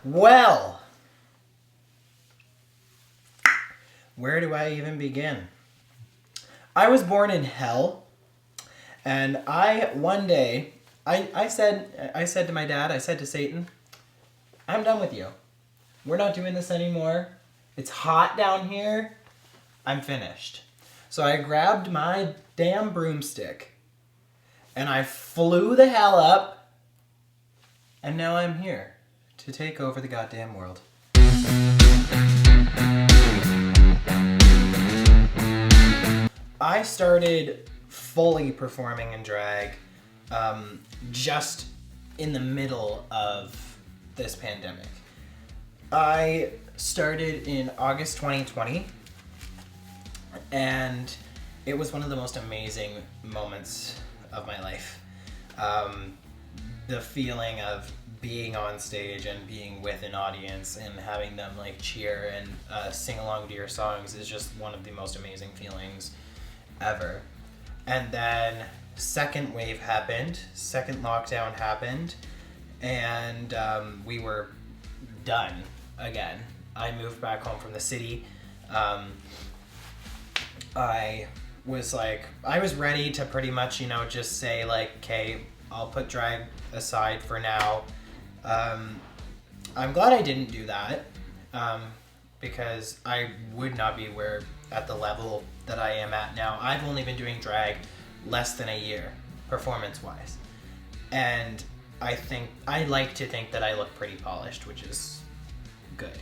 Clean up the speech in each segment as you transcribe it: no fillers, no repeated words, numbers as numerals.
Well, where do I even begin? I was born in hell, and one day, I said to my dad, I said to Satan, I'm done with you. We're not doing this anymore. It's hot down here. I'm finished. So I grabbed my damn broomstick, and I flew the hell up, and now I'm here to take over the goddamn world. I started fully performing in drag just in the middle of this pandemic. I started in August 2020, and it was one of the most amazing moments of my life. The feeling of being on stage and being with an audience and having them like cheer and sing along to your songs is just one of the most amazing feelings ever. And then second wave happened, second lockdown happened, and we were done again. I moved back home from the city. I was ready to pretty much, just say like, okay, I'll put drag aside for now. I'm glad I didn't do that, because I would not be at the level that I am at now. I've only been doing drag less than a year, performance-wise. And I like to think that I look pretty polished, which is good.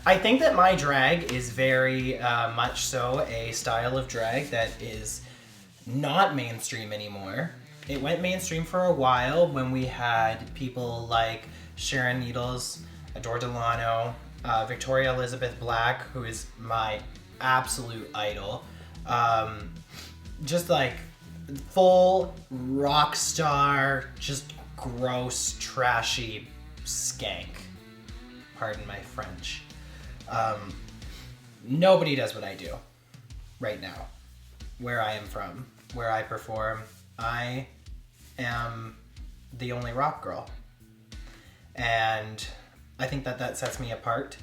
I think that my drag is very much so a style of drag that is not mainstream anymore. It went mainstream for a while when we had people like Sharon Needles, Adore Delano, Victoria Elizabeth Black, who is my absolute idol. Just like full rock star, just gross, trashy skank. Pardon my French. Nobody does what I do right now. Where I am from, where I perform, I am the only rock girl. And I think that sets me apart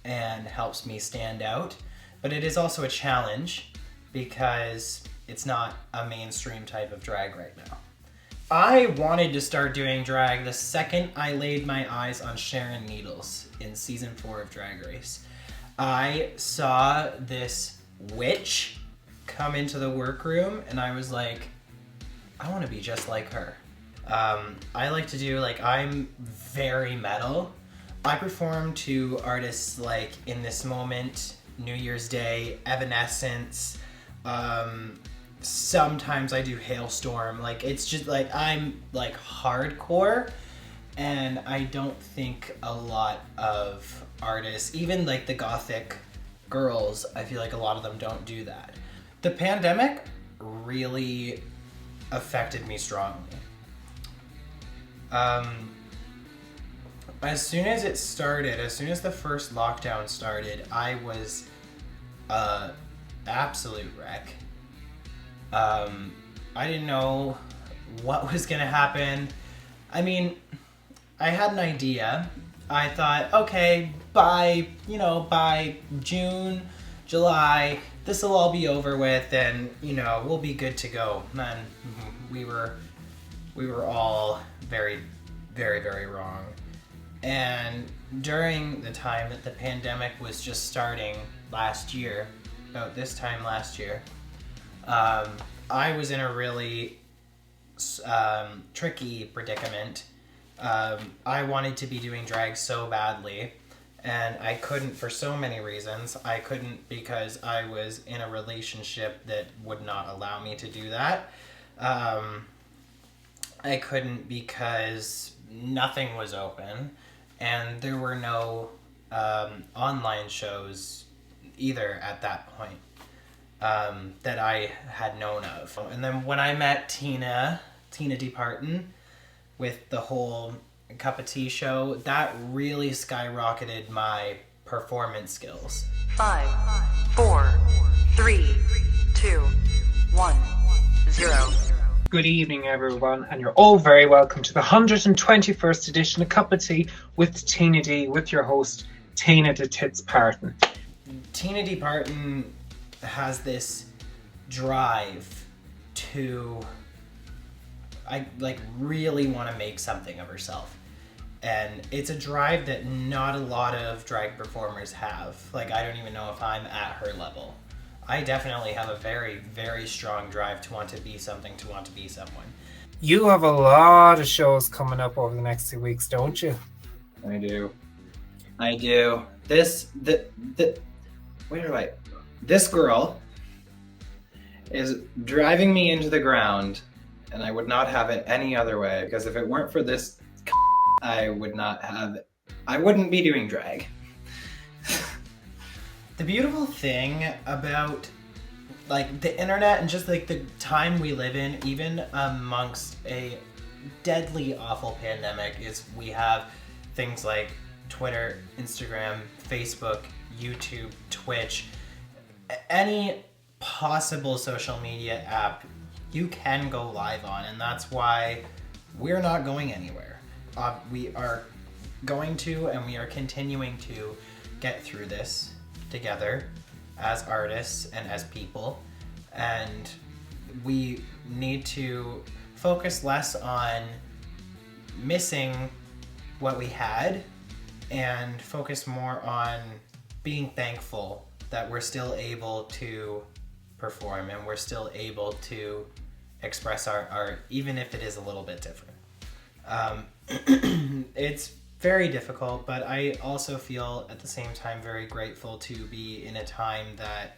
and helps me stand out. But it is also a challenge because it's not a mainstream type of drag right now. I wanted to start doing drag the second I laid my eyes on Sharon Needles in season 4 of Drag Race. I saw this witch come into the workroom and I was like, I want to be just like her. I like to do, I'm very metal. I perform to artists like In This Moment, New Year's Day, Evanescence. Sometimes I do Hailstorm. It's just I'm hardcore, and I don't think a lot of artists, even the gothic girls, I feel like a lot of them don't do that. The pandemic really affected me strongly. As soon as it started, as soon as the first lockdown started, I was absolute wreck. I didn't know what was gonna happen. I mean, I had an idea. I thought, okay, by June, July, this will all be over with, and we'll be good to go. And we were all very, very, very wrong. And during the time that the pandemic was just starting last year, about this time last year, I was in a really tricky predicament. I wanted to be doing drag so badly, and I couldn't for so many reasons. I couldn't because I was in a relationship that would not allow me to do that. I couldn't because nothing was open, and there were no online shows either at that point that I had known of. And then when I met Tina D. Parton with the whole Cup of Tea show, that really skyrocketed my performance skills. 5, 4, 3, 2, 1, 0. Good evening, everyone, and you're all very welcome to the 121st edition of Cup of Tea with Tina D, with your host, Tina the Tits Parton. Tina D. Parton has this drive to, really want to make something of herself. And it's a drive that not a lot of drag performers have. I don't even know if I'm at her level. I definitely have a very, very strong drive to want to be something, to want to be someone. You have a lot of shows coming up over the next 2 weeks, don't you? I do. This girl is driving me into the ground, and I would not have it any other way, because if it weren't for this, I wouldn't be doing drag. The beautiful thing about the internet and just the time we live in, even amongst a deadly awful pandemic, is we have things like Twitter, Instagram, Facebook, YouTube, Twitch, any possible social media app you can go live on, and that's why we're not going anywhere. We are going to, and we are continuing to get through this together as artists and as people, and we need to focus less on missing what we had and focus more on being thankful that we're still able to perform and we're still able to express our art, even if it is a little bit different. It's very difficult, but I also feel at the same time very grateful to be in a time that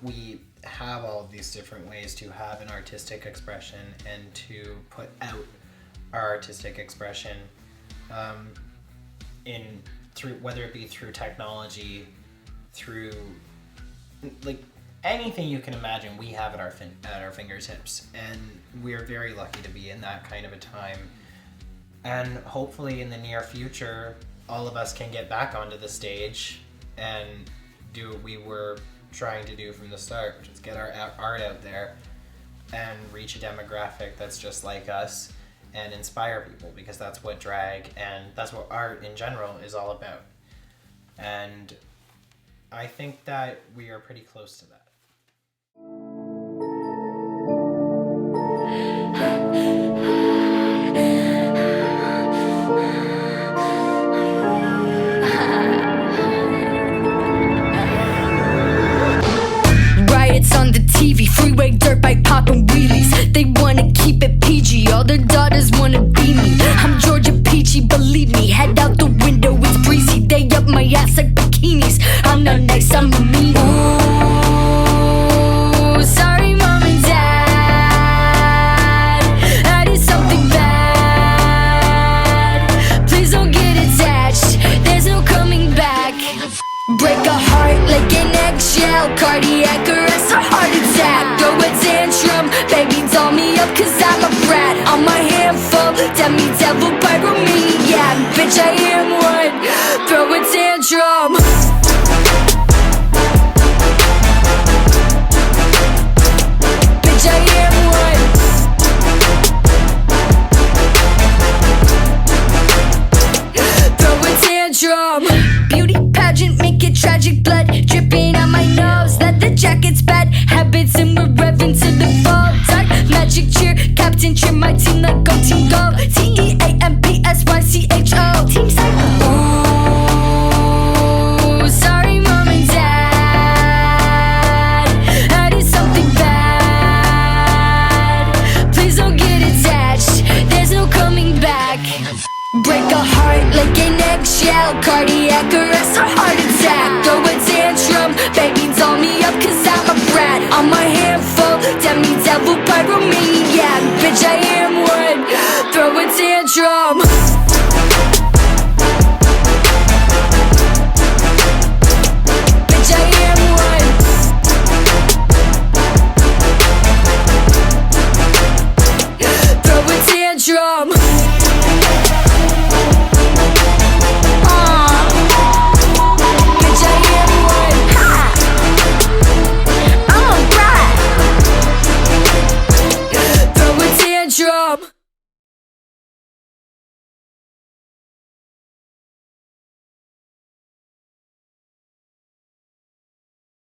we have all of these different ways to have an artistic expression and to put out our artistic expression, through whether it be through technology, through anything you can imagine. We have at our fingertips, and we're very lucky to be in that kind of a time. And hopefully in the near future, all of us can get back onto the stage and do what we were trying to do from the start, which is get our art out there and reach a demographic that's just like us and inspire people, because that's what drag and that's what art in general is all about. And I think that we are pretty close to that. Riots on the TV, freeway dirt bike popping wheelies. They wanna keep it PG, all their daughters wanna be me. I'm Georgia Peachy, believe me, head out the window, it's breezy. They up my ass like bikinis, I'm not nice, I'm a meanie. Ooh, sorry mom and dad, I did something bad. Please don't get attached, there's no coming back. Break a heart like an eggshell, cardiac arrest or heart attack. Throw a tantrum, baby doll me up cause I'm a brat. I'm a handful, demi devil pyromaniac. Bitch I am one, throw a tantrum. Bitch I am one, throw a tantrum. Beauty pageant, make it tragic, blood dripping on my nose. Leather jackets, bad habits, and we're revving to the fall. Dark magic cheer, captain cheer my team like go team go. TEAMPSYCHO, Team Psycho. Ooh, sorry mom and dad, I did something bad. Please don't get attached, there's no coming back. Break a heart like an eggshell, cardiac arrest or heart attack. Throw a tantrum, baby doll me up cause I'm a brat. I'm a handful, demi devil pyromaniac. Bitch I am one, throw a tantrum.